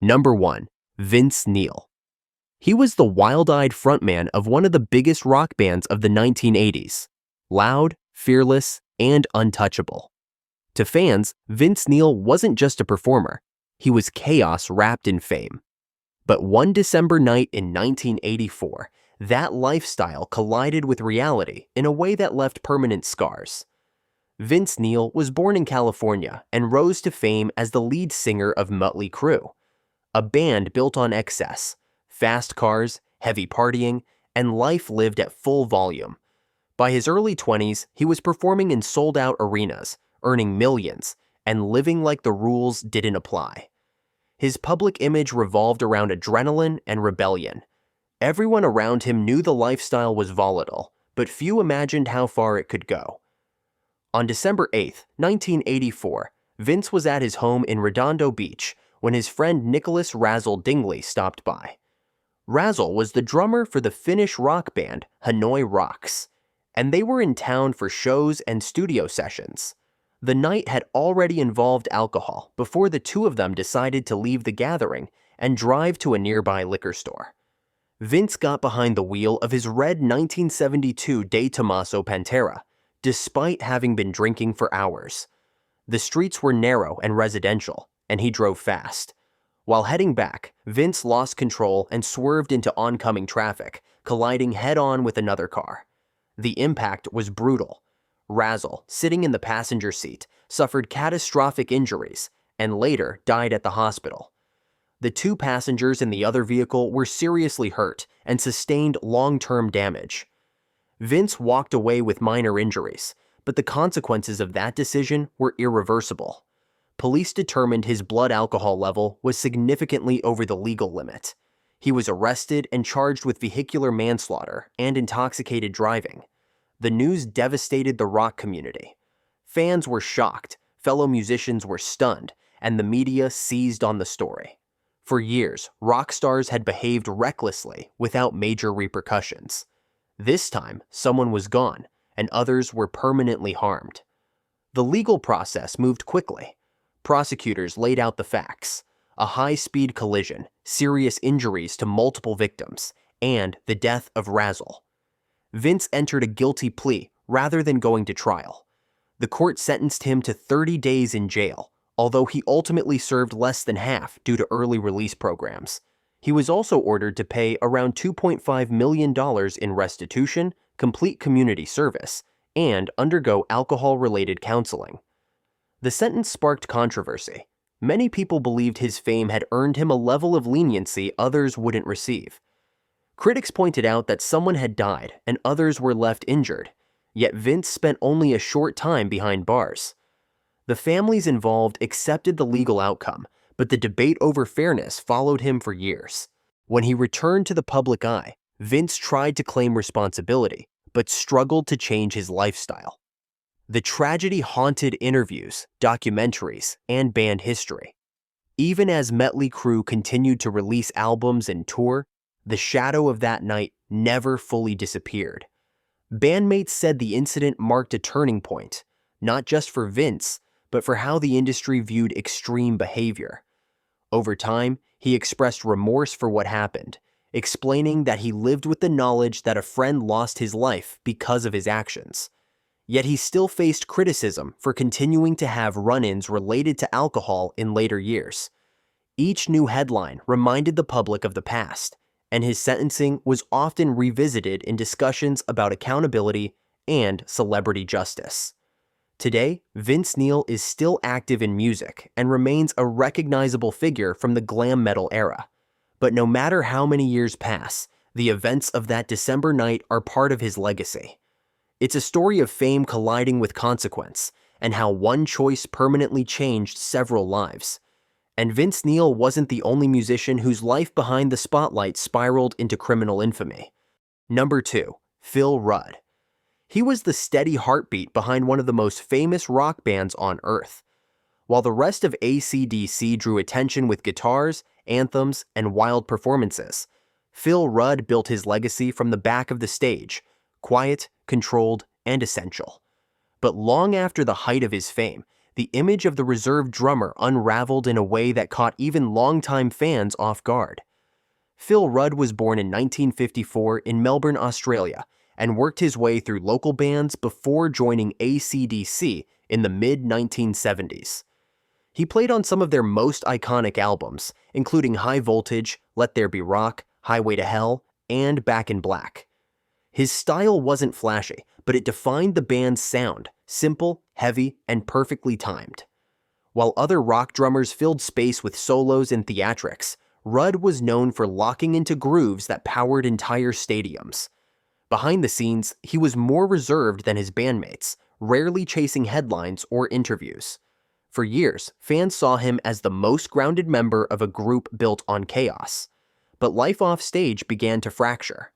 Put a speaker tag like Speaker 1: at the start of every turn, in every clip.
Speaker 1: Number 1. Vince Neil. He was the wild-eyed frontman of one of the biggest rock bands of the 1980s. Loud, fearless, and untouchable. To fans, Vince Neil wasn't just a performer. He was chaos wrapped in fame. But one December night in 1984, that lifestyle collided with reality in a way that left permanent scars. Vince Neil was born in California and rose to fame as the lead singer of Mötley Crüe, a band built on excess, fast cars, heavy partying, and life lived at full volume. By his early 20s, he was performing in sold-out arenas, earning millions, and living like the rules didn't apply. His public image revolved around adrenaline and rebellion. Everyone around him knew the lifestyle was volatile, but few imagined how far it could go. On December 8, 1984, Vince was at his home in Redondo Beach when his friend Nicholas Razzle Dingley stopped by. Razzle was the drummer for the Finnish rock band Hanoi Rocks, and they were in town for shows and studio sessions. The night had already involved alcohol before the two of them decided to leave the gathering and drive to a nearby liquor store. Vince got behind the wheel of his red 1972 De Tomaso Pantera, despite having been drinking for hours. The streets were narrow and residential, and he drove fast. While heading back, Vince lost control and swerved into oncoming traffic, colliding head-on with another car. The impact was brutal. Razzle, sitting in the passenger seat, suffered catastrophic injuries and later died at the hospital. The two passengers in the other vehicle were seriously hurt and sustained long-term damage. Vince walked away with minor injuries, but the consequences of that decision were irreversible. Police determined his blood alcohol level was significantly over the legal limit. He was arrested and charged with vehicular manslaughter and intoxicated driving. The news devastated the rock community. Fans were shocked, fellow musicians were stunned, and the media seized on the story. For years, rock stars had behaved recklessly without major repercussions. This time, someone was gone, and others were permanently harmed. The legal process moved quickly. Prosecutors laid out the facts: a high-speed collision, serious injuries to multiple victims, and the death of Razzle. Vince entered a guilty plea rather than going to trial. The court sentenced him to 30 days in jail, although he ultimately served less than half due to early release programs. He was also ordered to pay around $2.5 million in restitution, complete community service, and undergo alcohol-related counseling. The sentence sparked controversy. Many people believed his fame had earned him a level of leniency others wouldn't receive. Critics pointed out that someone had died and others were left injured, yet Vince spent only a short time behind bars. The families involved accepted the legal outcome, but the debate over fairness followed him for years. When he returned to the public eye, Vince tried to claim responsibility, but struggled to change his lifestyle. The tragedy haunted interviews, documentaries, and band history. Even as Mötley Crüe continued to release albums and tour, the shadow of that night never fully disappeared. Bandmates said the incident marked a turning point, not just for Vince, but for how the industry viewed extreme behavior. Over time, he expressed remorse for what happened, explaining that he lived with the knowledge that a friend lost his life because of his actions. Yet he still faced criticism for continuing to have run-ins related to alcohol in later years. Each new headline reminded the public of the past, and his sentencing was often revisited in discussions about accountability and celebrity justice. Today, Vince Neil is still active in music and remains a recognizable figure from the glam metal era. But no matter how many years pass, the events of that December night are part of his legacy. It's a story of fame colliding with consequence, and how one choice permanently changed several lives. And Vince Neil wasn't the only musician whose life behind the spotlight spiraled into criminal infamy. Number 2. Phil Rudd. He was the steady heartbeat behind one of the most famous rock bands on Earth. While the rest of AC/DC drew attention with guitars, anthems, and wild performances, Phil Rudd built his legacy from the back of the stage, quiet, controlled, and essential. But long after the height of his fame, the image of the reserved drummer unraveled in a way that caught even longtime fans off guard. Phil Rudd was born in 1954 in Melbourne, Australia, and worked his way through local bands before joining AC/DC in the mid-1970s. He played on some of their most iconic albums, including High Voltage, Let There Be Rock, Highway to Hell, and Back in Black. His style wasn't flashy, but it defined the band's sound, simple, heavy, and perfectly timed. While other rock drummers filled space with solos and theatrics, Rudd was known for locking into grooves that powered entire stadiums. Behind the scenes, he was more reserved than his bandmates, rarely chasing headlines or interviews. For years, fans saw him as the most grounded member of a group built on chaos. But life off stage began to fracture.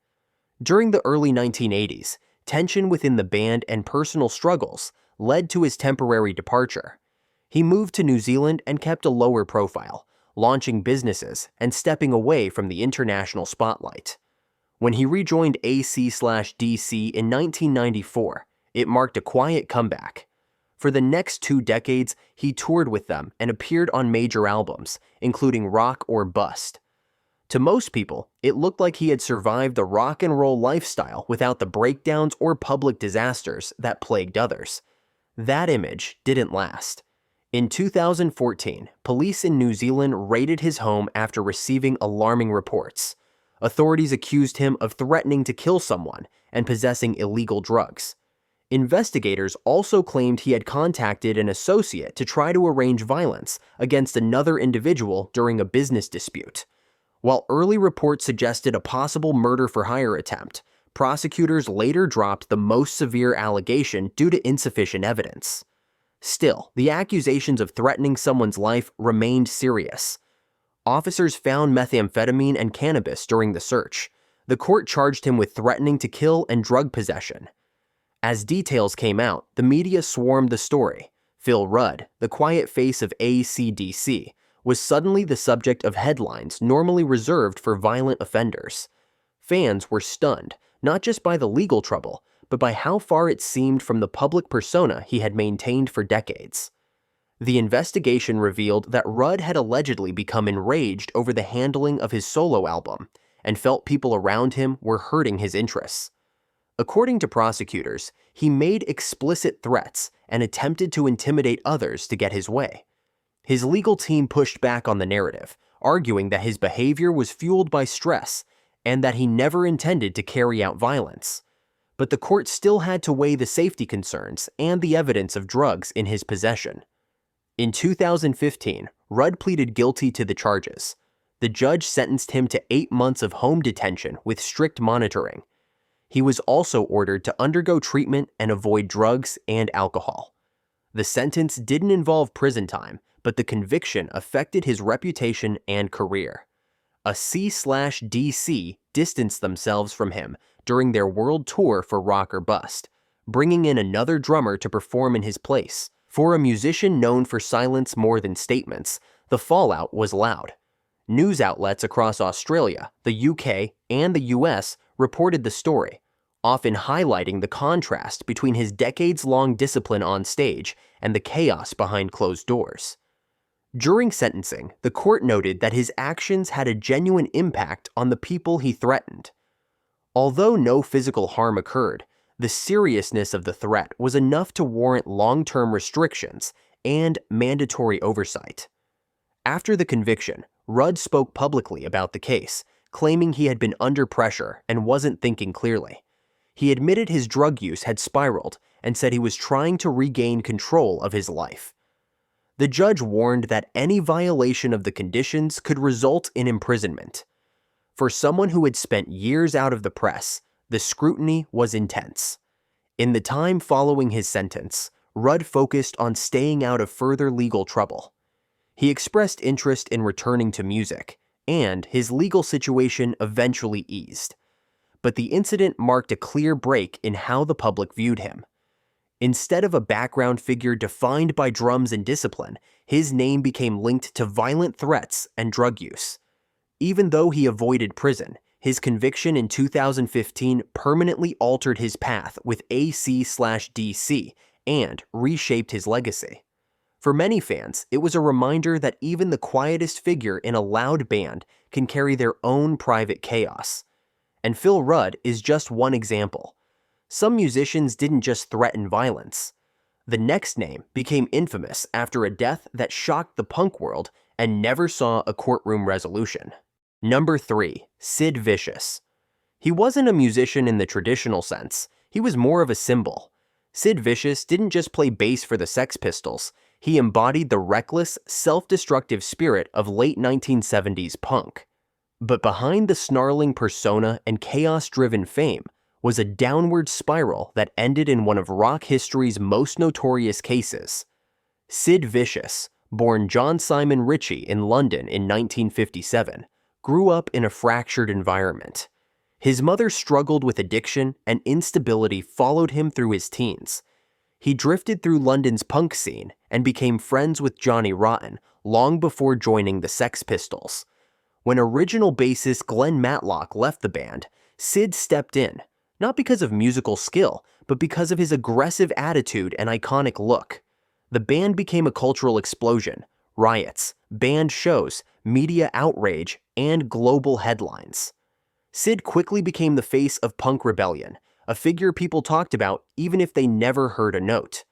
Speaker 1: During the early 1980s, tension within the band and personal struggles led to his temporary departure. He moved to New Zealand and kept a lower profile, launching businesses and stepping away from the international spotlight. When he rejoined AC/DC in 1994, it marked a quiet comeback. For the next 2 decades, he toured with them and appeared on major albums, including Rock or Bust. To most people, it looked like he had survived the rock and roll lifestyle without the breakdowns or public disasters that plagued others. That image didn't last. In 2014, police in New Zealand raided his home after receiving alarming reports. Authorities accused him of threatening to kill someone and possessing illegal drugs. Investigators also claimed he had contacted an associate to try to arrange violence against another individual during a business dispute. While early reports suggested a possible murder-for-hire attempt, prosecutors later dropped the most severe allegation due to insufficient evidence. Still, the accusations of threatening someone's life remained serious. Officers found methamphetamine and cannabis during the search. The court charged him with threatening to kill and drug possession. As details came out, the media swarmed the story. Phil Rudd, the quiet face of AC/DC, was suddenly the subject of headlines normally reserved for violent offenders. Fans were stunned, not just by the legal trouble, but by how far it seemed from the public persona he had maintained for decades. The investigation revealed that Rudd had allegedly become enraged over the handling of his solo album and felt people around him were hurting his interests. According to prosecutors, he made explicit threats and attempted to intimidate others to get his way. His legal team pushed back on the narrative, arguing that his behavior was fueled by stress and that he never intended to carry out violence. But the court still had to weigh the safety concerns and the evidence of drugs in his possession. In 2015, Rudd pleaded guilty to the charges. The judge sentenced him to 8 months of home detention with strict monitoring. He was also ordered to undergo treatment and avoid drugs and alcohol. The sentence didn't involve prison time, but the conviction affected his reputation and career. A C/DC distanced themselves from him during their world tour for Rock or Bust, bringing in another drummer to perform in his place. For a musician known for silence more than statements, the fallout was loud. News outlets across Australia, the UK, and the US reported the story, often highlighting the contrast between his decades-long discipline on stage and the chaos behind closed doors. During sentencing, the court noted that his actions had a genuine impact on the people he threatened. Although no physical harm occurred, the seriousness of the threat was enough to warrant long-term restrictions and mandatory oversight. After the conviction, Rudd spoke publicly about the case, claiming he had been under pressure and wasn't thinking clearly. He admitted his drug use had spiraled and said he was trying to regain control of his life. The judge warned that any violation of the conditions could result in imprisonment. For someone who had spent years out of the press, the scrutiny was intense. In the time following his sentence, Rudd focused on staying out of further legal trouble. He expressed interest in returning to music, and his legal situation eventually eased. But the incident marked a clear break in how the public viewed him. Instead of a background figure defined by drums and discipline, his name became linked to violent threats and drug use. Even though he avoided prison, his conviction in 2015 permanently altered his path with AC/DC and reshaped his legacy. For many fans, it was a reminder that even the quietest figure in a loud band can carry their own private chaos. And Phil Rudd is just one example. Some musicians didn't just threaten violence. The next name became infamous after a death that shocked the punk world and never saw a courtroom resolution. Number 3. Sid Vicious. He wasn't a musician in the traditional sense. He was more of a symbol. Sid Vicious didn't just play bass for the Sex Pistols. He embodied the reckless, self-destructive spirit of late 1970s punk. But behind the snarling persona and chaos-driven fame was a downward spiral that ended in one of rock history's most notorious cases. Sid Vicious, born John Simon Ritchie in London in 1957, grew up in a fractured environment. His mother struggled with addiction, and instability followed him through his teens. He drifted through London's punk scene and became friends with Johnny Rotten long before joining the Sex Pistols. When original bassist Glenn Matlock left the band, Sid stepped in, not because of musical skill, but because of his aggressive attitude and iconic look. The band became a cultural explosion: riots, banned shows, media outrage, and global headlines. Sid quickly became the face of punk rebellion, a figure people talked about even if they never heard a note.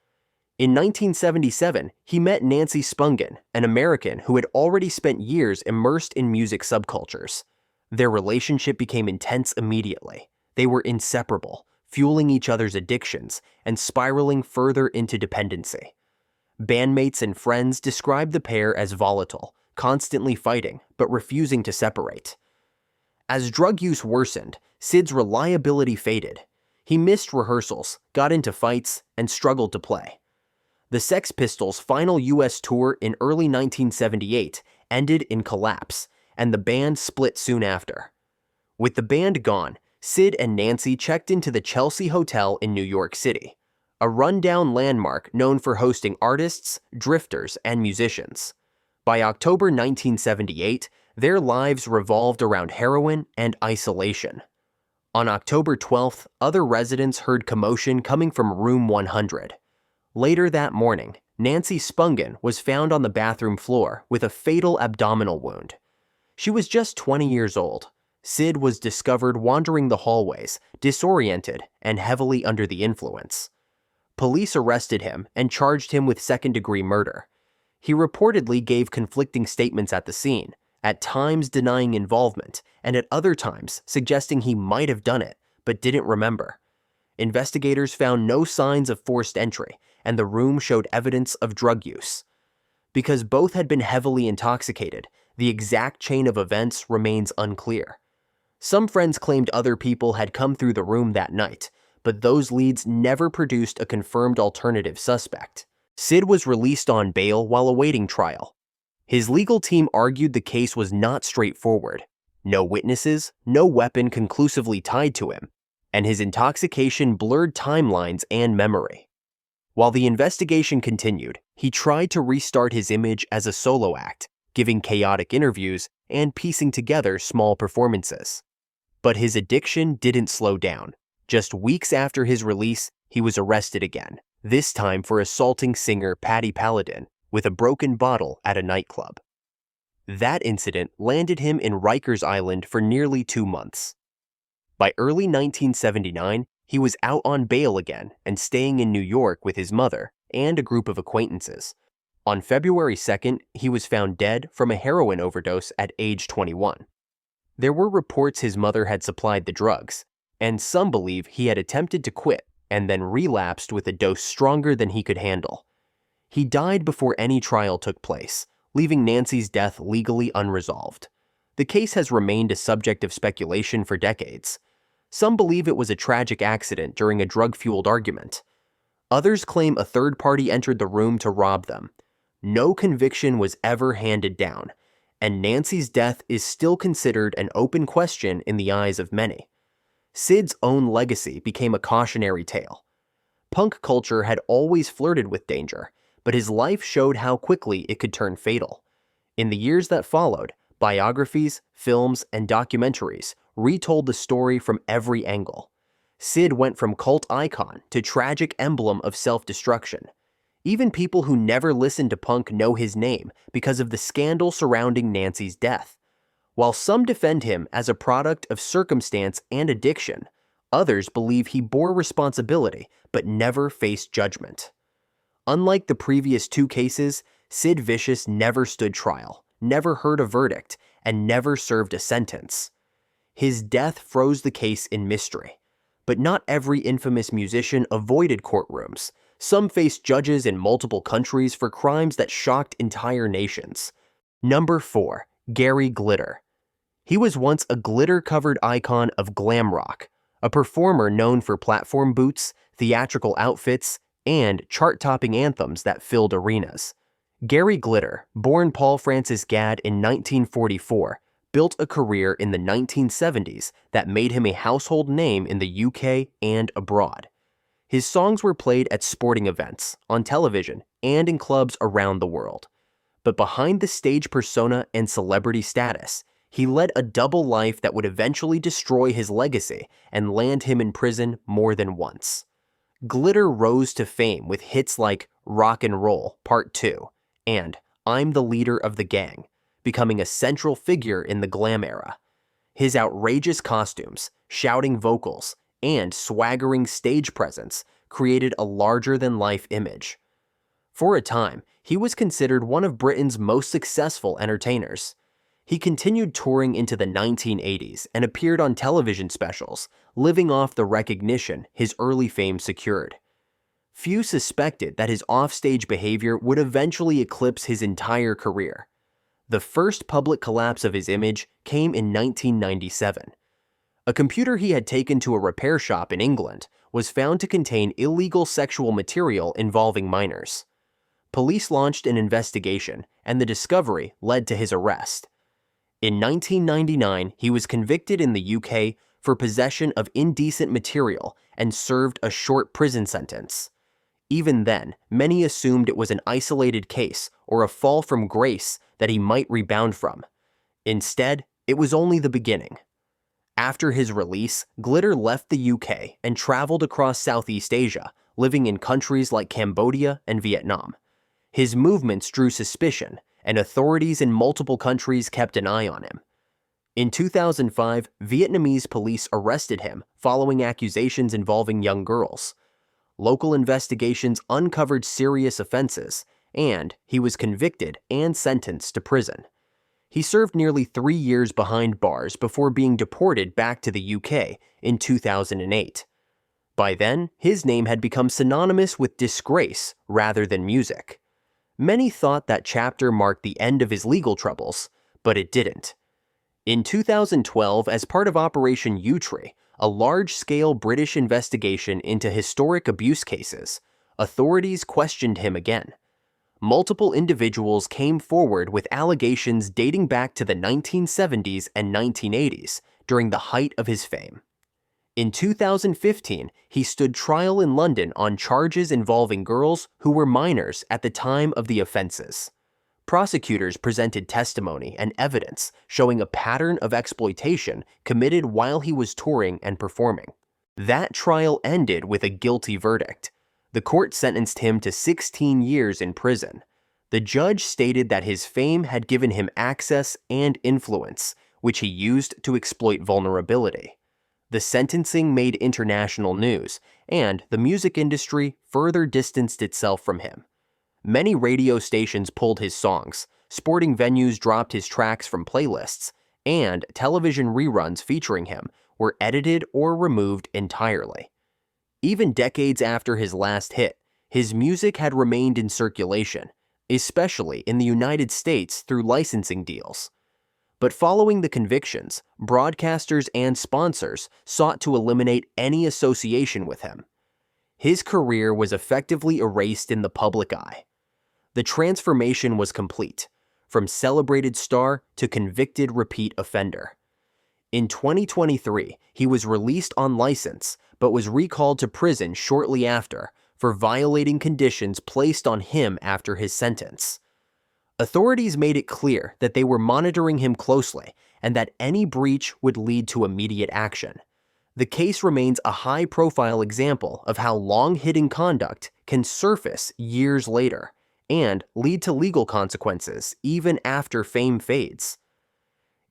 Speaker 1: In 1977, he met Nancy Spungen, an American who had already spent years immersed in music subcultures. Their relationship became intense immediately. They were inseparable, fueling each other's addictions and spiraling further into dependency. Bandmates and friends described the pair as volatile, constantly fighting, but refusing to separate. As drug use worsened, Sid's reliability faded. He missed rehearsals, got into fights, and struggled to play. The Sex Pistols' final U.S. tour in early 1978 ended in collapse, and the band split soon after. With the band gone, Sid and Nancy checked into the Chelsea Hotel in New York City, a rundown landmark known for hosting artists, drifters, and musicians. By October 1978, their lives revolved around heroin and isolation. On October 12th, other residents heard commotion coming from room 100. Later that morning, Nancy Spungen was found on the bathroom floor with a fatal abdominal wound. She was just 20 years old. Sid was discovered wandering the hallways, disoriented and heavily under the influence. Police arrested him and charged him with second-degree murder. He reportedly gave conflicting statements at the scene, at times denying involvement, and at other times suggesting he might have done it, but didn't remember. Investigators found no signs of forced entry, and the room showed evidence of drug use. Because both had been heavily intoxicated, the exact chain of events remains unclear. Some friends claimed other people had come through the room that night, but those leads never produced a confirmed alternative suspect. Sid was released on bail while awaiting trial. His legal team argued the case was not straightforward. No witnesses, no weapon conclusively tied to him, and his intoxication blurred timelines and memory. While the investigation continued, he tried to restart his image as a solo act, giving chaotic interviews and piecing together small performances. But his addiction didn't slow down. Just weeks after his release, he was arrested again, this time for assaulting singer Paddy Paladin with a broken bottle at a nightclub. That incident landed him in Rikers Island for nearly 2 months. By early 1979, he was out on bail again and staying in New York with his mother and a group of acquaintances. On February 2nd, he was found dead from a heroin overdose at age 21. There were reports his mother had supplied the drugs, and some believe he had attempted to quit and then relapsed with a dose stronger than he could handle. He died before any trial took place, leaving Nancy's death legally unresolved. The case has remained a subject of speculation for decades. Some believe it was a tragic accident during a drug-fueled argument. Others claim a third party entered the room to rob them. No conviction was ever handed down, and Nancy's death is still considered an open question in the eyes of many. Sid's own legacy became a cautionary tale. Punk culture had always flirted with danger, but his life showed how quickly it could turn fatal. In the years that followed, biographies, films, and documentaries retold the story from every angle. Sid went from cult icon to tragic emblem of self-destruction. Even people who never listened to punk know his name because of the scandal surrounding Nancy's death. While some defend him as a product of circumstance and addiction, others believe he bore responsibility but never faced judgment. Unlike the previous two cases, Sid Vicious never stood trial, never heard a verdict, and never served a sentence. His death froze the case in mystery. But not every infamous musician avoided courtrooms. Some faced judges in multiple countries for crimes that shocked entire nations. Number 4. Gary Glitter. He was once a glitter-covered icon of glam rock, a performer known for platform boots, theatrical outfits, and chart-topping anthems that filled arenas. Gary Glitter, born Paul Francis Gadd in 1944, built a career in the 1970s that made him a household name in the UK and abroad. His songs were played at sporting events, on television, and in clubs around the world. But behind the stage persona and celebrity status, he led a double life that would eventually destroy his legacy and land him in prison more than once. Glitter rose to fame with hits like Rock and Roll Part 2 and I'm the Leader of the Gang, becoming a central figure in the glam era. His outrageous costumes, shouting vocals, and swaggering stage presence created a larger-than-life image. For a time, he was considered one of Britain's most successful entertainers. He continued touring into the 1980s and appeared on television specials, living off the recognition his early fame secured. Few suspected that his offstage behavior would eventually eclipse his entire career. The first public collapse of his image came in 1997. A computer he had taken to a repair shop in England was found to contain illegal sexual material involving minors. Police launched an investigation, and the discovery led to his arrest. In 1999, he was convicted in the UK for possession of indecent material and served a short prison sentence. Even then, many assumed it was an isolated case or a fall from grace that he might rebound from. Instead, it was only the beginning. After his release, Glitter left the UK and traveled across Southeast Asia, living in countries like Cambodia and Vietnam. His movements drew suspicion, and authorities in multiple countries kept an eye on him. In 2005, Vietnamese police arrested him following accusations involving young girls. Local investigations uncovered serious offenses, and he was convicted and sentenced to prison. He served nearly 3 years behind bars before being deported back to the UK in 2008. By then, his name had become synonymous with disgrace rather than music. Many thought that chapter marked the end of his legal troubles, but it didn't. In 2012, as part of Operation Yewtree, a large-scale British investigation into historic abuse cases, authorities questioned him again. Multiple individuals came forward with allegations dating back to the 1970s and 1980s during the height of his fame. In 2015, he stood trial in London on charges involving girls who were minors at the time of the offenses. Prosecutors presented testimony and evidence showing a pattern of exploitation committed while he was touring and performing. That trial ended with a guilty verdict. The court sentenced him to 16 years in prison. The judge stated that his fame had given him access and influence, which he used to exploit vulnerability. The sentencing made international news, and the music industry further distanced itself from him. Many radio stations pulled his songs, sporting venues dropped his tracks from playlists, and television reruns featuring him were edited or removed entirely. Even decades after his last hit, his music had remained in circulation, especially in the United States through licensing deals. But following the convictions, broadcasters and sponsors sought to eliminate any association with him. His career was effectively erased in the public eye. The transformation was complete, from celebrated star to convicted repeat offender. In 2023, he was released on license, but was recalled to prison shortly after for violating conditions placed on him after his sentence. Authorities made it clear that they were monitoring him closely and that any breach would lead to immediate action. The case remains a high-profile example of how long-hidden conduct can surface years later and lead to legal consequences even after fame fades.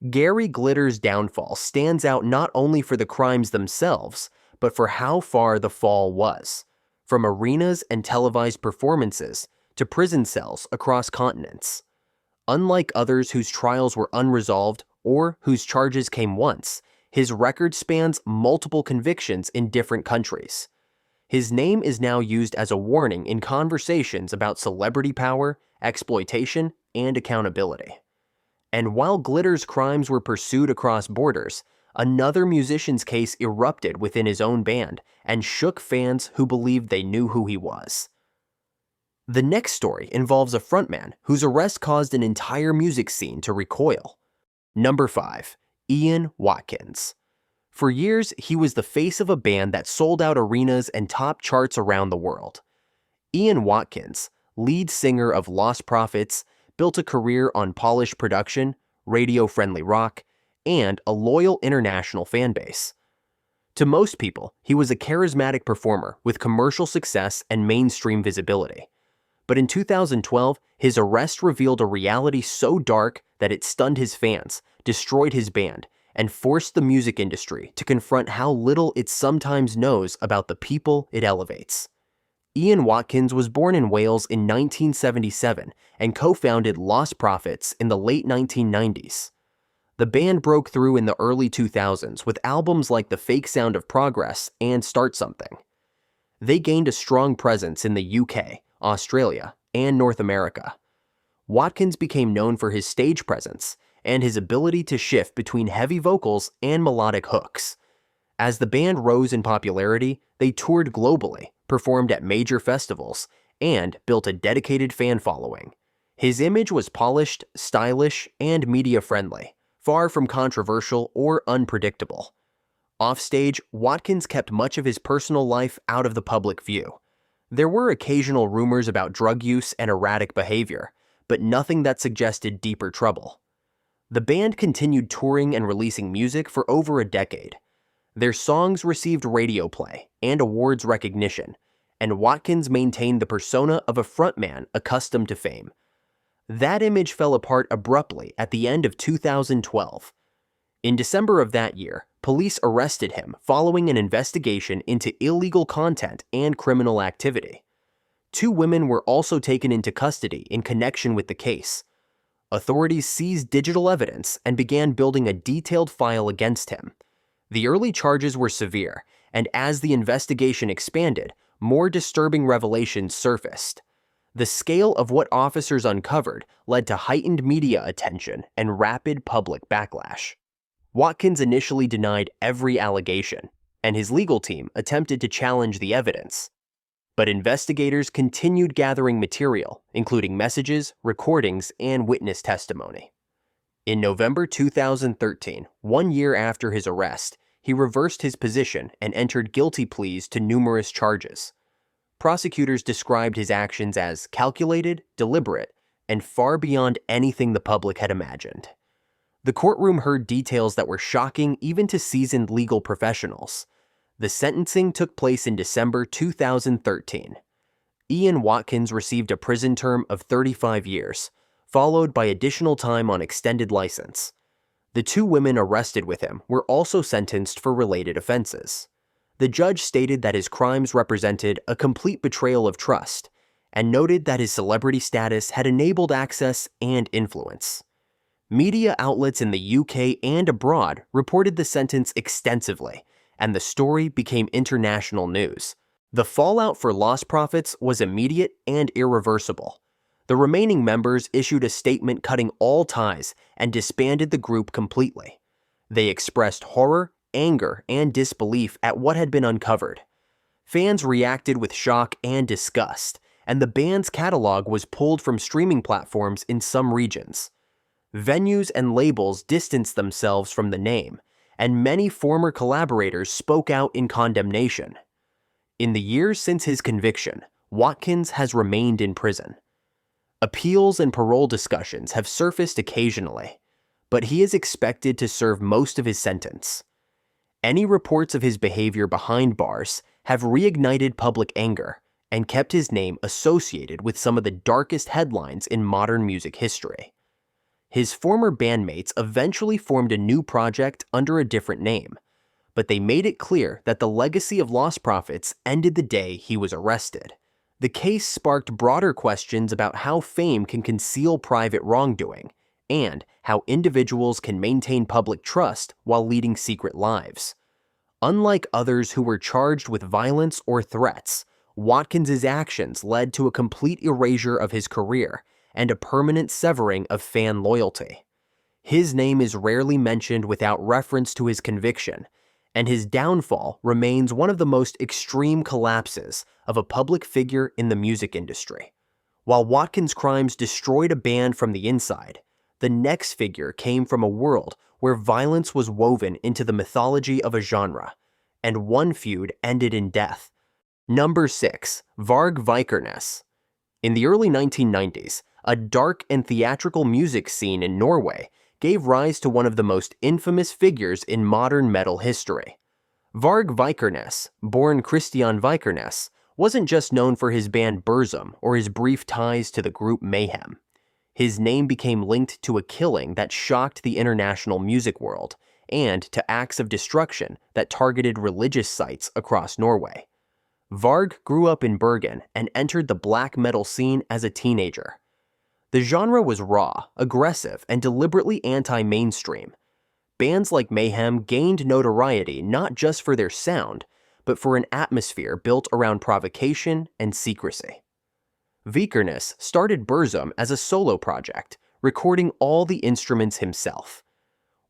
Speaker 1: Gary Glitter's downfall stands out not only for the crimes themselves, but for how far the fall was, from arenas and televised performances to prison cells across continents. Unlike others whose trials were unresolved or whose charges came once, his record spans multiple convictions in different countries. His name is now used as a warning in conversations about celebrity power, exploitation, and accountability. And while Glitter's crimes were pursued across borders, another musician's case erupted within his own band and shook fans who believed they knew who he was. The next story involves a frontman whose arrest caused an entire music scene to recoil. Number 5. Ian Watkins. For years, he was the face of a band that sold out arenas and topped charts around the world. Ian Watkins, lead singer of Lostprophets, built a career on polished production, radio-friendly rock, and a loyal international fan base. To most people, he was a charismatic performer with commercial success and mainstream visibility. But in 2012, his arrest revealed a reality so dark that it stunned his fans, destroyed his band, and forced the music industry to confront how little it sometimes knows about the people it elevates. Ian Watkins was born in Wales in 1977 and co-founded Lostprophets in the late 1990s. The band broke through in the early 2000s with albums like The Fake Sound of Progress and Start Something. They gained a strong presence in the UK, Australia, and North America. Watkins became known for his stage presence and his ability to shift between heavy vocals and melodic hooks. As the band rose in popularity, they toured globally, performed at major festivals, and built a dedicated fan following. His image was polished, stylish, and media-friendly, far from controversial or unpredictable. Offstage, Watkins kept much of his personal life out of the public view. There were occasional rumors about drug use and erratic behavior, but nothing that suggested deeper trouble. The band continued touring and releasing music for over a decade. Their songs received radio play and awards recognition, and Watkins maintained the persona of a frontman accustomed to fame. That image fell apart abruptly at the end of 2012. In December of that year, police arrested him following an investigation into illegal content and criminal activity. 2 women were also taken into custody in connection with the case. Authorities seized digital evidence and began building a detailed file against him. The early charges were severe, and as the investigation expanded, more disturbing revelations surfaced. The scale of what officers uncovered led to heightened media attention and rapid public backlash. Watkins initially denied every allegation, and his legal team attempted to challenge the evidence. But investigators continued gathering material, including messages, recordings, and witness testimony. In November 2013, 1 year after his arrest, he reversed his position and entered guilty pleas to numerous charges. Prosecutors described his actions as calculated, deliberate, and far beyond anything the public had imagined. The courtroom heard details that were shocking even to seasoned legal professionals. The sentencing took place in December 2013. Ian Watkins received a prison term of 35 years, followed by additional time on extended license. The 2 women arrested with him were also sentenced for related offenses. The judge stated that his crimes represented a complete betrayal of trust, and noted that his celebrity status had enabled access and influence. Media outlets in the UK and abroad reported the sentence extensively, and the story became international news. The fallout for Lostprophets was immediate and irreversible. The remaining members issued a statement cutting all ties and disbanded the group completely. They expressed horror, anger, and disbelief at what had been uncovered. Fans reacted with shock and disgust, and the band's catalog was pulled from streaming platforms in some regions. Venues and labels distanced themselves from the name, and many former collaborators spoke out in condemnation. In the years since his conviction, Watkins has remained in prison. Appeals and parole discussions have surfaced occasionally, but he is expected to serve most of his sentence. Any reports of his behavior behind bars have reignited public anger and kept his name associated with some of the darkest headlines in modern music history. His former bandmates eventually formed a new project under a different name, but they made it clear that the legacy of Lostprophets ended the day he was arrested. The case sparked broader questions about how fame can conceal private wrongdoing, and how individuals can maintain public trust while leading secret lives. Unlike others who were charged with violence or threats, Watkins' actions led to a complete erasure of his career and a permanent severing of fan loyalty. His name is rarely mentioned without reference to his conviction, and his downfall remains one of the most extreme collapses of a public figure in the music industry. While Watkins' crimes destroyed a band from the inside, the next figure came from a world where violence was woven into the mythology of a genre, and one feud ended in death. Number 6. Varg Vikernes. In the early 1990s, a dark and theatrical music scene in Norway gave rise to one of the most infamous figures in modern metal history. Varg Vikernes, born Christian Vikernes, wasn't just known for his band Burzum or his brief ties to the group Mayhem. His name became linked to a killing that shocked the international music world and to acts of destruction that targeted religious sites across Norway. Varg grew up in Bergen and entered the black metal scene as a teenager. The genre was raw, aggressive, and deliberately anti-mainstream. Bands like Mayhem gained notoriety not just for their sound, but for an atmosphere built around provocation and secrecy. Vikernes started Burzum as a solo project, recording all the instruments himself.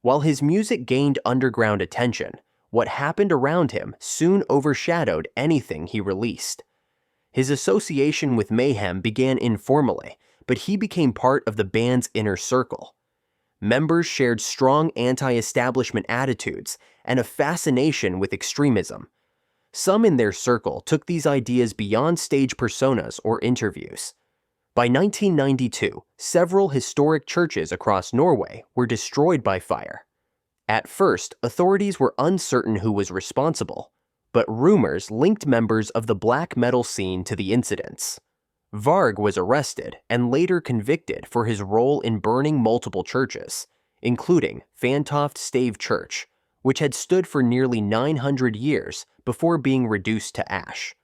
Speaker 1: While his music gained underground attention, what happened around him soon overshadowed anything he released. His association with Mayhem began informally, but he became part of the band's inner circle. Members shared strong anti-establishment attitudes and a fascination with extremism. Some in their circle took these ideas beyond stage personas or interviews. By 1992, several historic churches across Norway were destroyed by fire. At first, authorities were uncertain who was responsible, but rumors linked members of the black metal scene to the incidents. Varg was arrested and later convicted for his role in burning multiple churches, including Fantoft Stave Church, which had stood for nearly 900 years before being reduced to ash.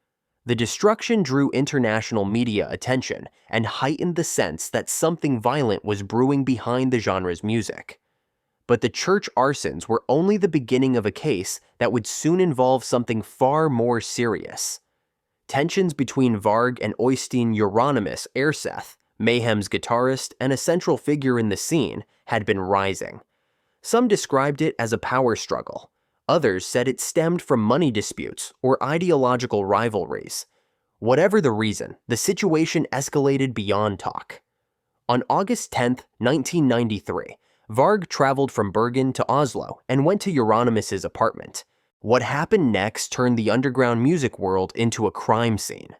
Speaker 1: The destruction drew international media attention and heightened the sense that something violent was brewing behind the genre's music. But the church arsons were only the beginning of a case that would soon involve something far more serious. Tensions between Varg and Øystein Euronymous Erseth, Mayhem's guitarist and a central figure in the scene, had been rising. Some described it as a power struggle. Others said it stemmed from money disputes or ideological rivalries. Whatever the reason, the situation escalated beyond talk. On August 10, 1993, Varg traveled from Bergen to Oslo and went to Euronymous' apartment. What happened next turned the underground music world into a crime scene.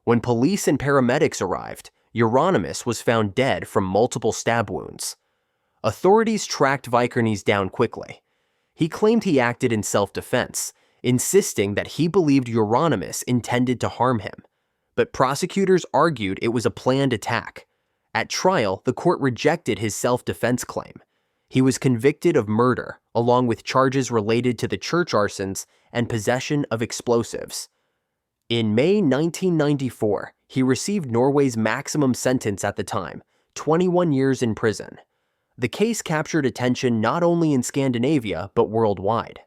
Speaker 1: When police and paramedics arrived, Euronymous was found dead from multiple stab wounds. Authorities tracked Vikernes down quickly. He claimed he acted in self-defense, insisting that he believed Euronymous intended to harm him. But prosecutors argued it was a planned attack. At trial, the court rejected his self-defense claim. He was convicted of murder, along with charges related to the church arsons and possession of explosives. In May 1994, he received Norway's maximum sentence at the time, 21 years in prison. The case captured attention not only in Scandinavia, but worldwide.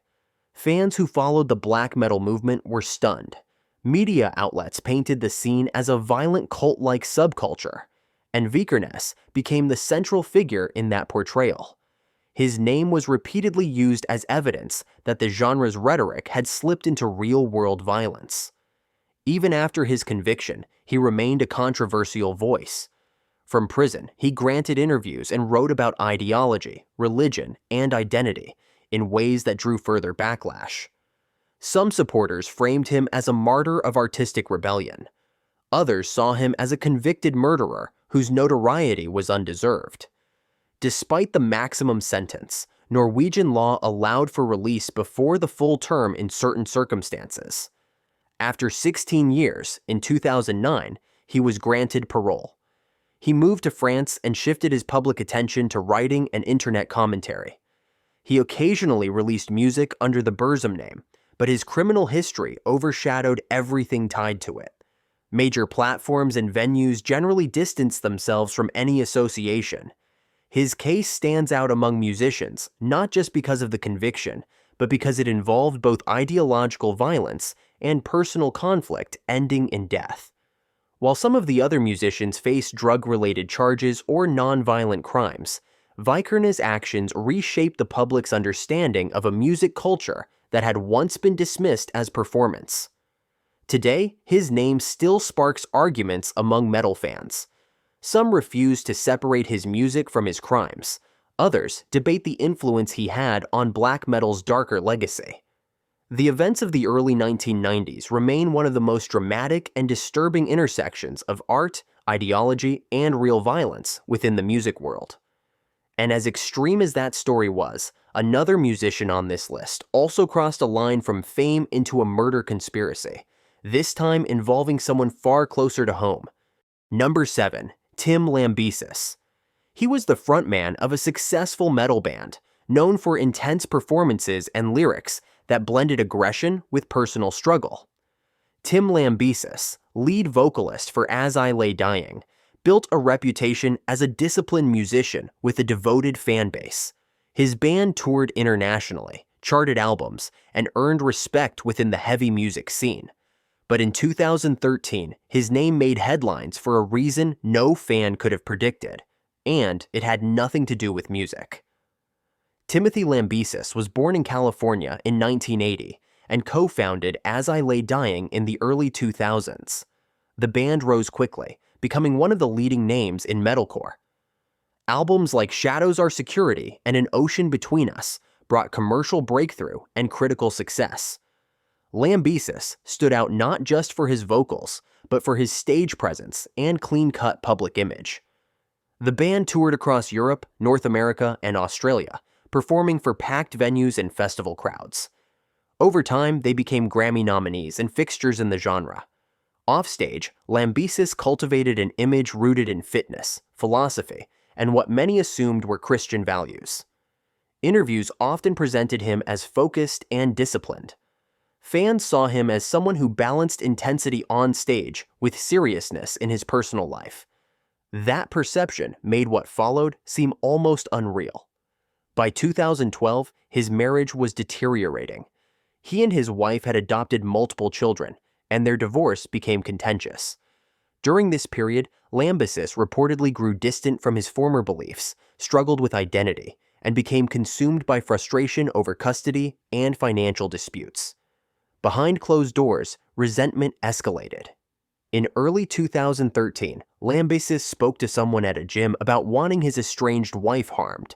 Speaker 1: Fans who followed the black metal movement were stunned. Media outlets painted the scene as a violent cult-like subculture, and Vikernes became the central figure in that portrayal. His name was repeatedly used as evidence that the genre's rhetoric had slipped into real-world violence. Even after his conviction, he remained a controversial voice. From prison, he granted interviews and wrote about ideology, religion, and identity in ways that drew further backlash. Some supporters framed him as a martyr of artistic rebellion. Others saw him as a convicted murderer whose notoriety was undeserved. Despite the maximum sentence, Norwegian law allowed for release before the full term in certain circumstances. After 16 years, in 2009, he was granted parole. He moved to France and shifted his public attention to writing and internet commentary. He occasionally released music under the Burzum name, but his criminal history overshadowed everything tied to it. Major platforms and venues generally distanced themselves from any association. His case stands out among musicians, not just because of the conviction, but because it involved both ideological violence and personal conflict ending in death. While some of the other musicians faced drug-related charges or non-violent crimes, Vikernes' actions reshaped the public's understanding of a music culture that had once been dismissed as performance. Today, his name still sparks arguments among metal fans. Some refuse to separate his music from his crimes. Others debate the influence he had on black metal's darker legacy. The events of the early 1990s remain one of the most dramatic and disturbing intersections of art, ideology, and real violence within the music world. And as extreme as that story was, another musician on this list also crossed a line from fame into a murder conspiracy, this time involving someone far closer to home. Number 7. Tim Lambesis. He was the frontman of a successful metal band, known for intense performances and lyrics that blended aggression with personal struggle. Tim Lambesis, lead vocalist for As I Lay Dying, built a reputation as a disciplined musician with a devoted fan base. His band toured internationally, charted albums, and earned respect within the heavy music scene. But in 2013, his name made headlines for a reason no fan could have predicted, and it had nothing to do with music. Timothy Lambesis was born in California in 1980 and co-founded As I Lay Dying in the early 2000s. The band rose quickly, becoming one of the leading names in metalcore. Albums like Shadows Are Security and An Ocean Between Us brought commercial breakthrough and critical success. Lambesis stood out not just for his vocals, but for his stage presence and clean-cut public image. The band toured across Europe, North America, and Australia, performing for packed venues and festival crowds. Over time, they became Grammy nominees and fixtures in the genre. Offstage, Lambesis cultivated an image rooted in fitness, philosophy, and what many assumed were Christian values. Interviews often presented him as focused and disciplined. Fans saw him as someone who balanced intensity on stage with seriousness in his personal life. That perception made what followed seem almost unreal. By 2012, his marriage was deteriorating. He and his wife had adopted multiple children, and their divorce became contentious. During this period, Lambesis reportedly grew distant from his former beliefs, struggled with identity, and became consumed by frustration over custody and financial disputes. Behind closed doors, resentment escalated. In early 2013, Lambesis spoke to someone at a gym about wanting his estranged wife harmed.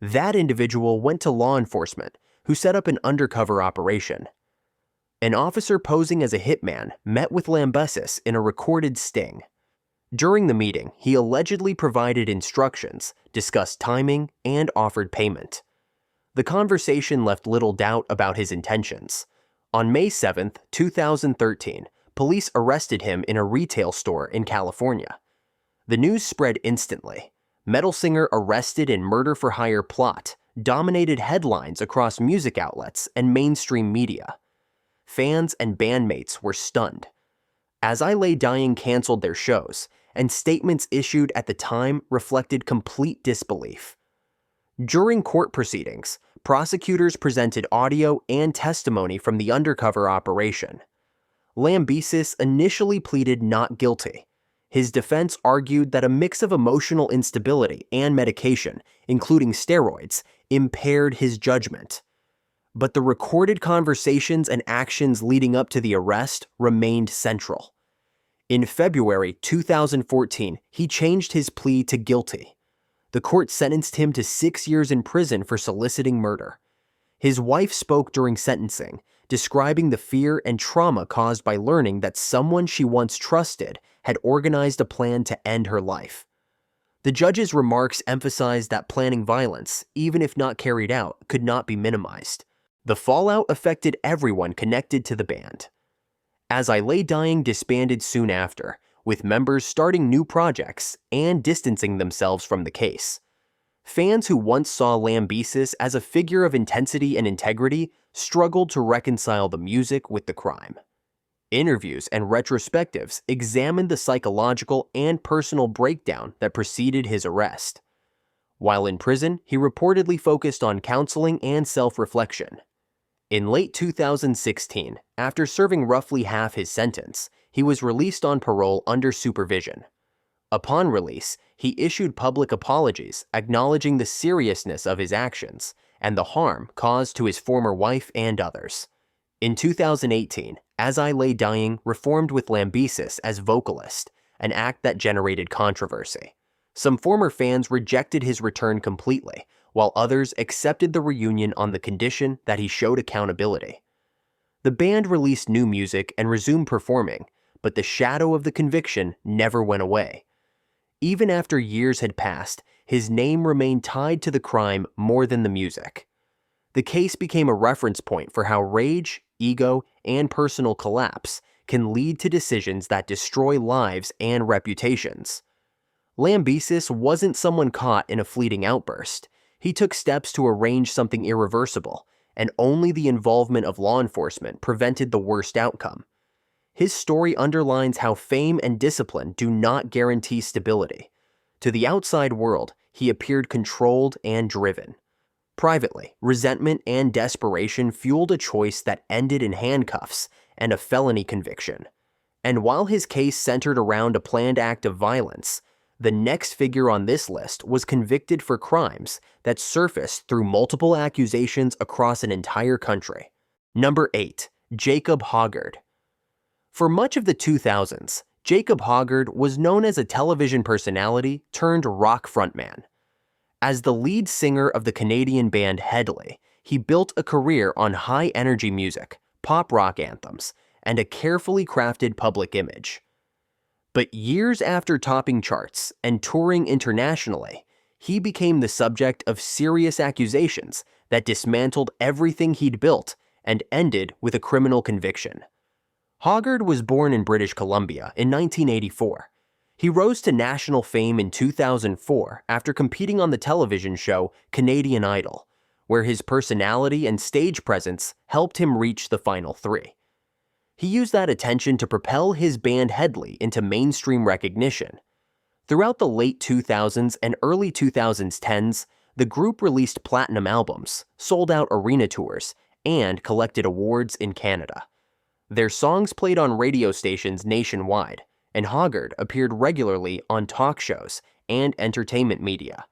Speaker 1: That individual went to law enforcement, who set up an undercover operation. An officer posing as a hitman met with Lambesis in a recorded sting. During the meeting, he allegedly provided instructions, discussed timing, and offered payment. The conversation left little doubt about his intentions. On May 7, 2013, police arrested him in a retail store in California. The news spread instantly. Metal singer arrested in murder-for-hire plot dominated headlines across music outlets and mainstream media. Fans and bandmates were stunned. As I Lay Dying canceled their shows, and statements issued at the time reflected complete disbelief. During court proceedings, prosecutors presented audio and testimony from the undercover operation. Lambesis initially pleaded not guilty. His defense argued that a mix of emotional instability and medication, including steroids, impaired his judgment. But the recorded conversations and actions leading up to the arrest remained central. In February 2014, he changed his plea to guilty. The court sentenced him to 6 years in prison for soliciting murder. His wife spoke during sentencing, describing the fear and trauma caused by learning that someone she once trusted had organized a plan to end her life. The judge's remarks emphasized that planning violence, even if not carried out, could not be minimized. The fallout affected everyone connected to the band. As I Lay Dying disbanded soon after, with members starting new projects and distancing themselves from the case. Fans who once saw Lambesis as a figure of intensity and integrity struggled to reconcile the music with the crime. Interviews and retrospectives examined the psychological and personal breakdown that preceded his arrest. While in prison, he reportedly focused on counseling and self-reflection. In late 2016, after serving roughly half his sentence, he was released on parole under supervision. Upon release, he issued public apologies acknowledging the seriousness of his actions and the harm caused to his former wife and others. In 2018, As I Lay Dying reformed with Lambesis as vocalist, an act that generated controversy. Some former fans rejected his return completely, while others accepted the reunion on the condition that he showed accountability. The band released new music and resumed performing, but the shadow of the conviction never went away. Even after years had passed, his name remained tied to the crime more than the music. The case became a reference point for how rage, ego, and personal collapse can lead to decisions that destroy lives and reputations. Lambesis wasn't someone caught in a fleeting outburst. He took steps to arrange something irreversible, and only the involvement of law enforcement prevented the worst outcome. His story underlines how fame and discipline do not guarantee stability. To the outside world, he appeared controlled and driven. Privately, resentment and desperation fueled a choice that ended in handcuffs and a felony conviction. And while his case centered around a planned act of violence, the next figure on this list was convicted for crimes that surfaced through multiple accusations across an entire country. Number 8. Jacob Hoggard. For much of the 2000s, Jacob Hoggard was known as a television personality turned rock frontman. As the lead singer of the Canadian band Hedley, he built a career on high-energy music, pop rock anthems, and a carefully crafted public image. But years after topping charts and touring internationally, he became the subject of serious accusations that dismantled everything he'd built and ended with a criminal conviction. Hoggard was born in British Columbia in 1984. He rose to national fame in 2004 after competing on the television show Canadian Idol, where his personality and stage presence helped him reach the final three. He used that attention to propel his band Hedley into mainstream recognition. Throughout the late 2000s and early 2010s, the group released platinum albums, sold out arena tours, and collected awards in Canada. Their songs played on radio stations nationwide, and Hoggard appeared regularly on talk shows and entertainment media.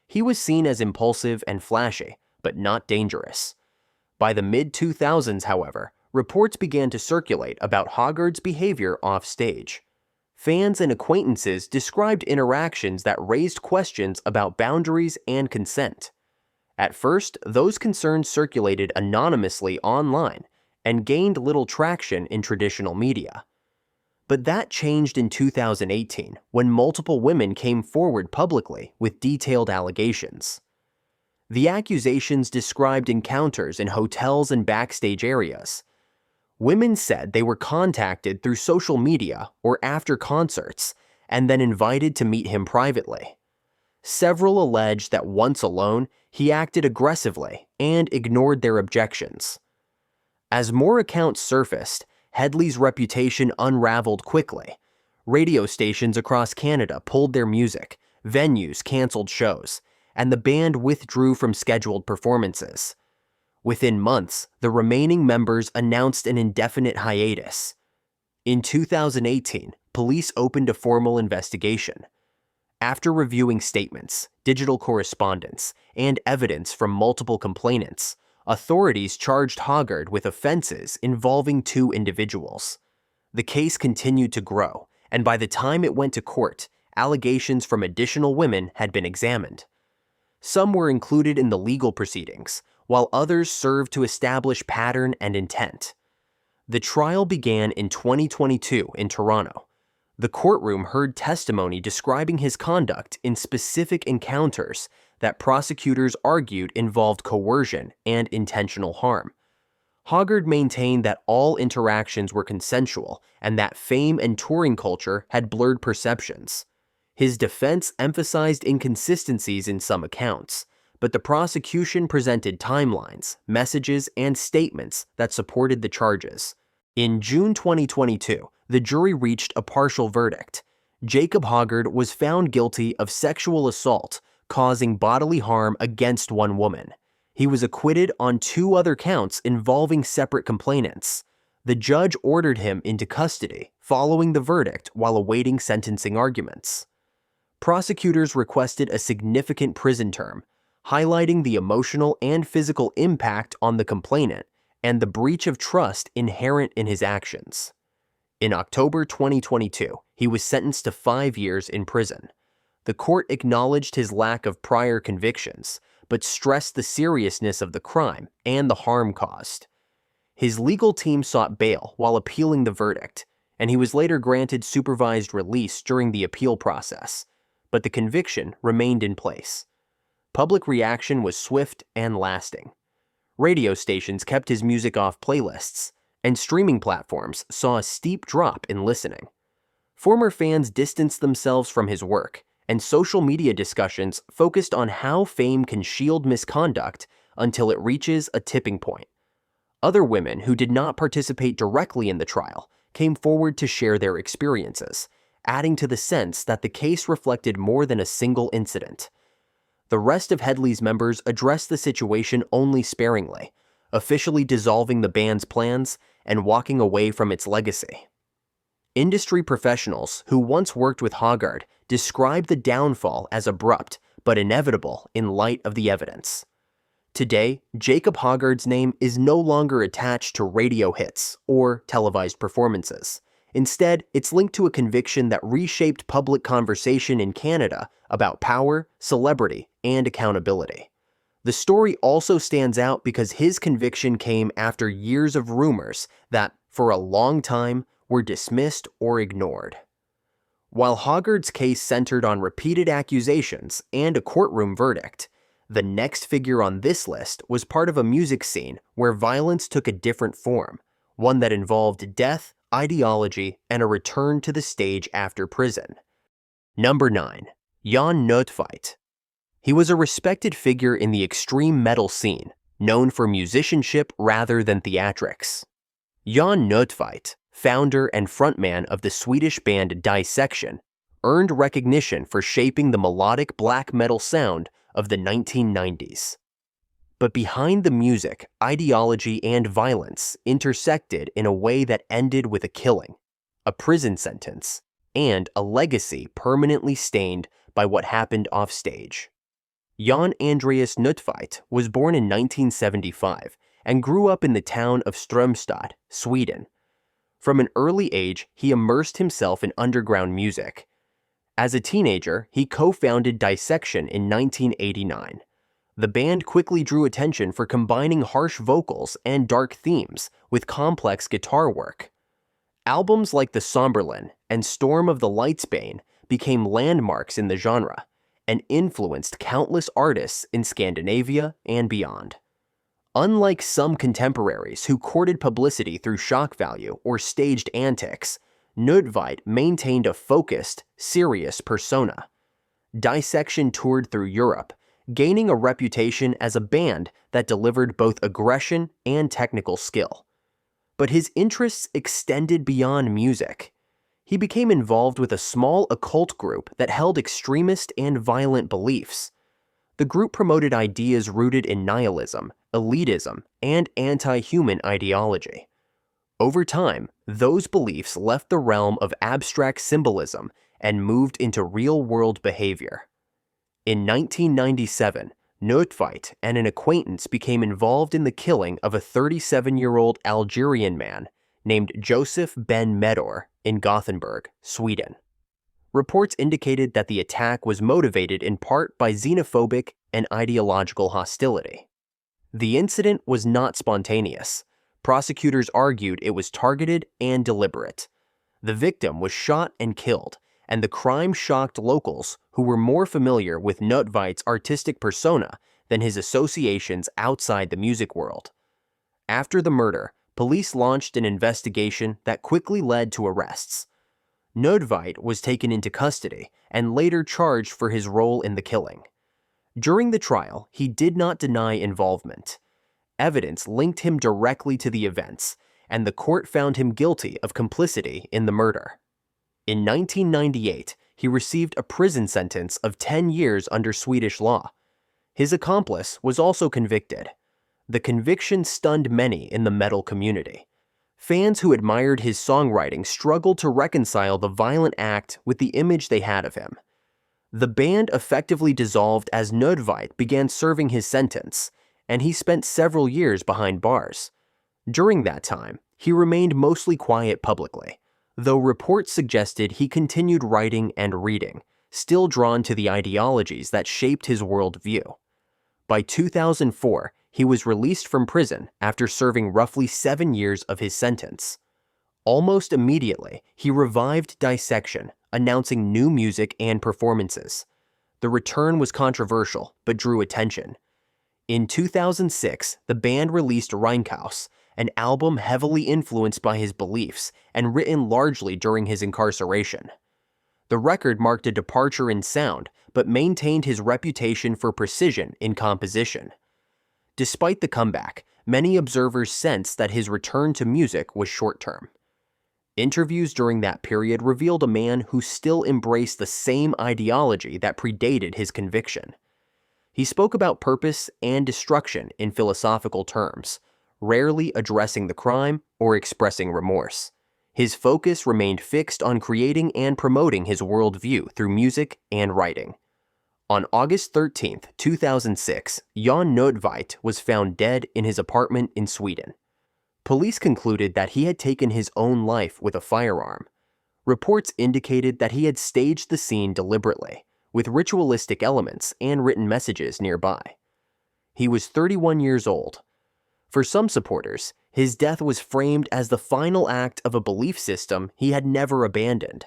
Speaker 1: He was seen as impulsive and flashy, but not dangerous. By the mid-2000s, however, reports began to circulate about Hoggard's behavior off-stage. Fans and acquaintances described interactions that raised questions about boundaries and consent. At first, those concerns circulated anonymously online and gained little traction in traditional media. But that changed in 2018 when multiple women came forward publicly with detailed allegations. The accusations described encounters in hotels and backstage areas. Women said they were contacted through social media or after concerts and then invited to meet him privately. Several alleged that once alone, he acted aggressively and ignored their objections. As more accounts surfaced, Hedley's reputation unraveled quickly. Radio stations across Canada pulled their music, venues canceled shows, and the band withdrew from scheduled performances. Within months, the remaining members announced an indefinite hiatus. In 2018, police opened a formal investigation. After reviewing statements, digital correspondence, and evidence from multiple complainants, authorities charged Hoggard with offenses involving 2 individuals. The case continued to grow, and by the time it went to court, allegations from additional women had been examined. Some were included in the legal proceedings, while others served to establish pattern and intent. The trial began in 2022 in Toronto. The courtroom heard testimony describing his conduct in specific encounters that prosecutors argued involved coercion and intentional harm. Hoggard maintained that all interactions were consensual and that fame and touring culture had blurred perceptions. His defense emphasized inconsistencies in some accounts, but the prosecution presented timelines, messages, and statements that supported the charges. In June 2022, the jury reached a partial verdict. Jacob Hoggard was found guilty of sexual assault causing bodily harm against one woman. He was acquitted on 2 other counts involving separate complainants. The judge ordered him into custody following the verdict while awaiting sentencing arguments. Prosecutors requested a significant prison term, highlighting the emotional and physical impact on the complainant and the breach of trust inherent in his actions. In October 2022, he was sentenced to 5 years in prison. The court acknowledged his lack of prior convictions, but stressed the seriousness of the crime and the harm caused. His legal team sought bail while appealing the verdict, and he was later granted supervised release during the appeal process, but the conviction remained in place. Public reaction was swift and lasting. Radio stations kept his music off playlists, and streaming platforms saw a steep drop in listening. Former fans distanced themselves from his work, and social media discussions focused on how fame can shield misconduct until it reaches a tipping point. Other women who did not participate directly in the trial came forward to share their experiences, adding to the sense that the case reflected more than a single incident. The rest of Hedley's members addressed the situation only sparingly, officially dissolving the band's plans and walking away from its legacy. Industry professionals who once worked with Hoggard described the downfall as abrupt but inevitable in light of the evidence. Today, Jacob Hoggard's name is no longer attached to radio hits or televised performances. Instead, it's linked to a conviction that reshaped public conversation in Canada about power, celebrity, and accountability. The story also stands out because his conviction came after years of rumors that, for a long time, were dismissed or ignored. While Hoggard's case centered on repeated accusations and a courtroom verdict, the next figure on this list was part of a music scene where violence took a different form, one that involved death, ideology, and a return to the stage after prison. Number 9. Jon Nödtveidt. He was a respected figure in the extreme metal scene, known for musicianship rather than theatrics. Jon Nödtveidt, founder and frontman of the Swedish band Dissection, earned recognition for shaping the melodic black metal sound of the 1990s. But behind the music, ideology and violence intersected in a way that ended with a killing, a prison sentence, and a legacy permanently stained by what happened offstage. Jon Andreas Nödtveidt was born in 1975 and grew up in the town of Strömstad, Sweden. From an early age, he immersed himself in underground music. As a teenager, he co-founded Dissection in 1989. The band quickly drew attention for combining harsh vocals and dark themes with complex guitar work. Albums like The Somberlin and Storm of the Lightsbane became landmarks in the genre and influenced countless artists in Scandinavia and beyond. Unlike some contemporaries who courted publicity through shock value or staged antics, Nödtveidt maintained a focused, serious persona. Dissection toured through Europe, gaining a reputation as a band that delivered both aggression and technical skill. But his interests extended beyond music. He became involved with a small occult group that held extremist and violent beliefs. The group promoted ideas rooted in nihilism, elitism, and anti-human ideology. Over time, those beliefs left the realm of abstract symbolism and moved into real-world behavior. In 1997, Nödtveidt and an acquaintance became involved in the killing of a 37-year-old Algerian man named Joseph Ben Medor in Gothenburg, Sweden. Reports indicated that the attack was motivated in part by xenophobic and ideological hostility. The incident was not spontaneous. Prosecutors argued it was targeted and deliberate. The victim was shot and killed, and the crime shocked locals who were more familiar with Nödtveidt's artistic persona than his associations outside the music world. After the murder, police launched an investigation that quickly led to arrests. Nödtveidt was taken into custody and later charged for his role in the killing. During the trial, he did not deny involvement. Evidence linked him directly to the events, and the court found him guilty of complicity in the murder. In 1998, he received a prison sentence of 10 years under Swedish law. His accomplice was also convicted. The conviction stunned many in the metal community. Fans who admired his songwriting struggled to reconcile the violent act with the image they had of him. The band effectively dissolved as Nödtveidt began serving his sentence, and he spent several years behind bars. During that time, he remained mostly quiet publicly, though reports suggested he continued writing and reading, still drawn to the ideologies that shaped his worldview. By 2004, he was released from prison after serving roughly 7 years of his sentence. Almost immediately, he revived Dissection, announcing new music and performances. The return was controversial, but drew attention. In 2006, the band released Reinkaus, an album heavily influenced by his beliefs and written largely during his incarceration. The record marked a departure in sound, but maintained his reputation for precision in composition. Despite the comeback, many observers sensed that his return to music was short-term. Interviews during that period revealed a man who still embraced the same ideology that predated his conviction. He spoke about purpose and destruction in philosophical terms, rarely addressing the crime or expressing remorse. His focus remained fixed on creating and promoting his worldview through music and writing. On August 13, 2006, Jon Nödtveidt was found dead in his apartment in Sweden. Police concluded that he had taken his own life with a firearm. Reports indicated that he had staged the scene deliberately, with ritualistic elements and written messages nearby. He was 31 years old. For some supporters, his death was framed as the final act of a belief system he had never abandoned.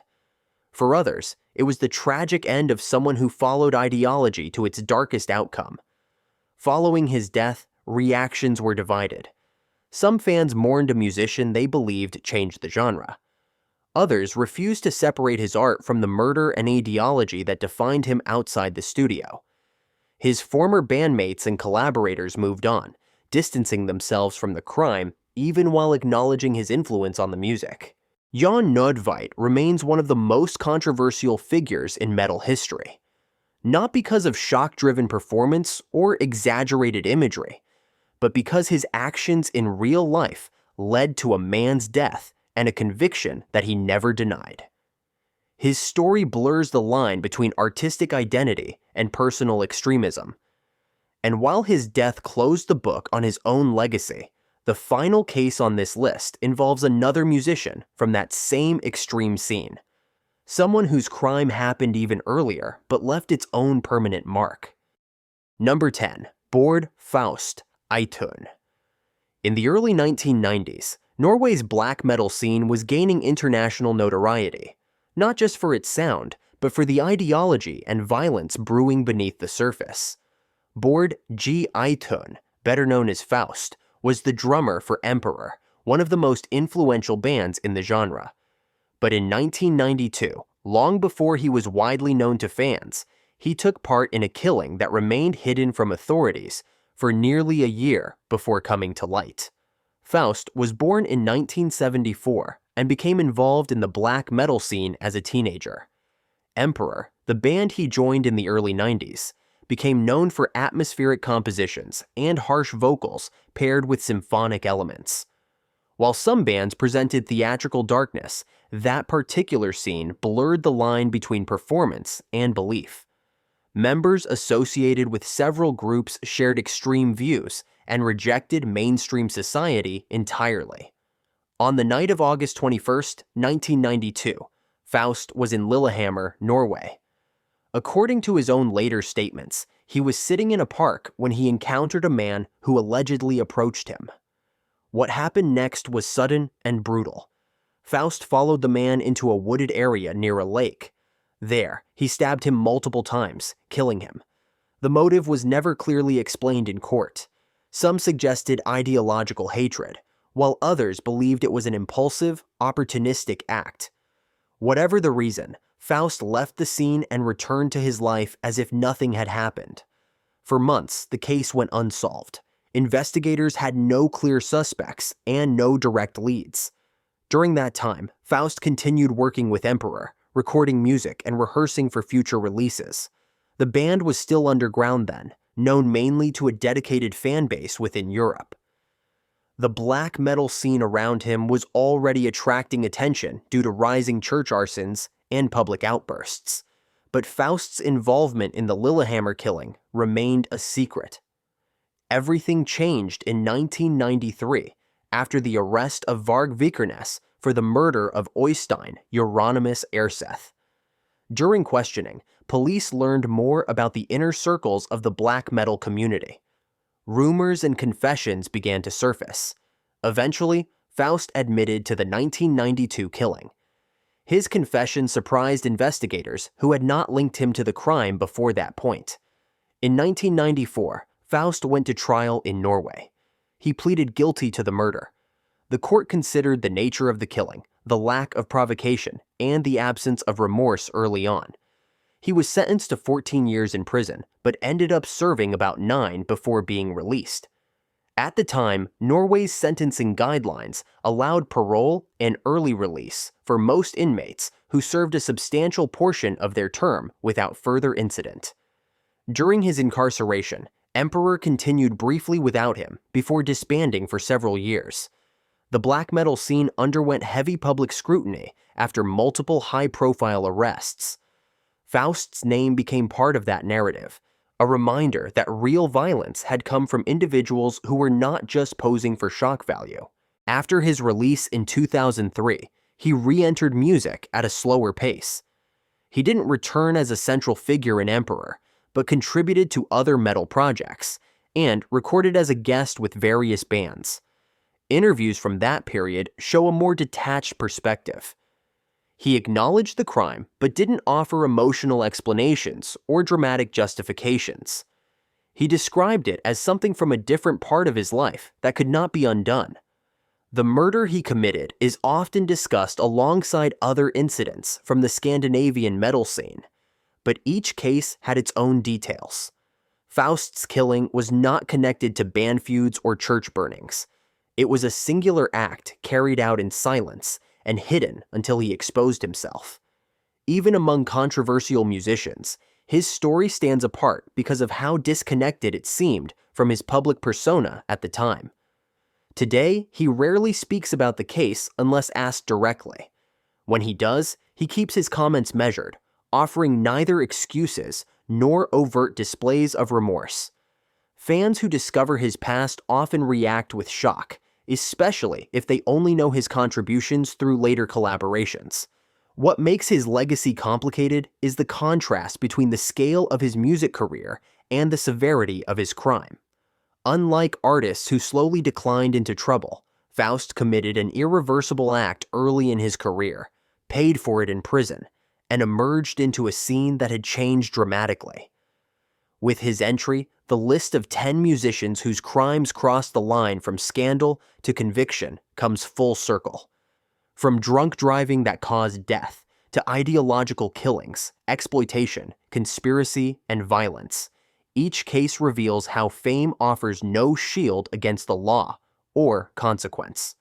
Speaker 1: For others, it was the tragic end of someone who followed ideology to its darkest outcome. Following his death, reactions were divided. Some fans mourned a musician they believed changed the genre. Others refused to separate his art from the murder and ideology that defined him outside the studio. His former bandmates and collaborators moved on, distancing themselves from the crime even while acknowledging his influence on the music. Jon Nödtveidt remains one of the most controversial figures in metal history. Not because of shock-driven performance or exaggerated imagery, but because his actions in real life led to a man's death and a conviction that he never denied. His story blurs the line between artistic identity and personal extremism. And while his death closed the book on his own legacy, the final case on this list involves another musician from that same extreme scene. Someone whose crime happened even earlier but left its own permanent mark. Number 10. Bård Faust, Eithun. In the early 1990s, Norway's black metal scene was gaining international notoriety, not just for its sound, but for the ideology and violence brewing beneath the surface. Bård G. Eithun, better known as Faust, was the drummer for Emperor, one of the most influential bands in the genre. But in 1992, long before he was widely known to fans, he took part in a killing that remained hidden from authorities for nearly a year before coming to light. Faust was born in 1974 and became involved in the black metal scene as a teenager. Emperor, the band he joined in the early 90s, became known for atmospheric compositions and harsh vocals paired with symphonic elements. While some bands presented theatrical darkness, that particular scene blurred the line between performance and belief. Members associated with several groups shared extreme views and rejected mainstream society entirely. On the night of August 21, 1992, Faust was in Lillehammer, Norway. According to his own later statements, he was sitting in a park when he encountered a man who allegedly approached him. What happened next was sudden and brutal. Faust followed the man into a wooded area near a lake. There, he stabbed him multiple times, killing him. The motive was never clearly explained in court. Some suggested ideological hatred, while others believed it was an impulsive, opportunistic act. Whatever the reason, Faust left the scene and returned to his life as if nothing had happened. For months, the case went unsolved. Investigators had no clear suspects and no direct leads. During that time, Faust continued working with Emperor, recording music and rehearsing for future releases. The band was still underground then, known mainly to a dedicated fan base within Europe. The black metal scene around him was already attracting attention due to rising church arsons and public outbursts. But Faust's involvement in the Lillehammer killing remained a secret. Everything changed in 1993 after the arrest of Varg Vikernes for the murder of Øystein Euronymous Erseth. During questioning, police learned more about the inner circles of the black metal community. Rumors and confessions began to surface. Eventually, Faust admitted to the 1992 killing. His confession surprised investigators who had not linked him to the crime before that point. In 1994, Faust went to trial in Norway. He pleaded guilty to the murder. The court considered the nature of the killing, the lack of provocation, and the absence of remorse early on. He was sentenced to 14 years in prison, but ended up serving about 9 before being released. At the time, Norway's sentencing guidelines allowed parole and early release for most inmates who served a substantial portion of their term without further incident. During his incarceration, Emperor continued briefly without him before disbanding for several years. The black metal scene underwent heavy public scrutiny after multiple high-profile arrests. Faust's name became part of that narrative, a reminder that real violence had come from individuals who were not just posing for shock value. After his release in 2003, he re-entered music at a slower pace. He didn't return as a central figure in Emperor, but contributed to other metal projects, and recorded as a guest with various bands. Interviews from that period show a more detached perspective. He acknowledged the crime, but didn't offer emotional explanations or dramatic justifications. He described it as something from a different part of his life that could not be undone. The murder he committed is often discussed alongside other incidents from the Scandinavian metal scene, but each case had its own details. Faust's killing was not connected to band feuds or church burnings. It was a singular act carried out in silence and hidden until he exposed himself. Even among controversial musicians, his story stands apart because of how disconnected it seemed from his public persona at the time. Today, he rarely speaks about the case unless asked directly. When he does, he keeps his comments measured, offering neither excuses nor overt displays of remorse. Fans who discover his past often react with shock, especially if they only know his contributions through later collaborations. What makes his legacy complicated is the contrast between the scale of his music career and the severity of his crime. Unlike artists who slowly declined into trouble, Faust committed an irreversible act early in his career, paid for it in prison, and emerged into a scene that had changed dramatically. With his entry, the list of 10 musicians whose crimes crossed the line from scandal to conviction comes full circle. From drunk driving that caused death to ideological killings, exploitation, conspiracy, and violence, each case reveals how fame offers no shield against the law or consequence.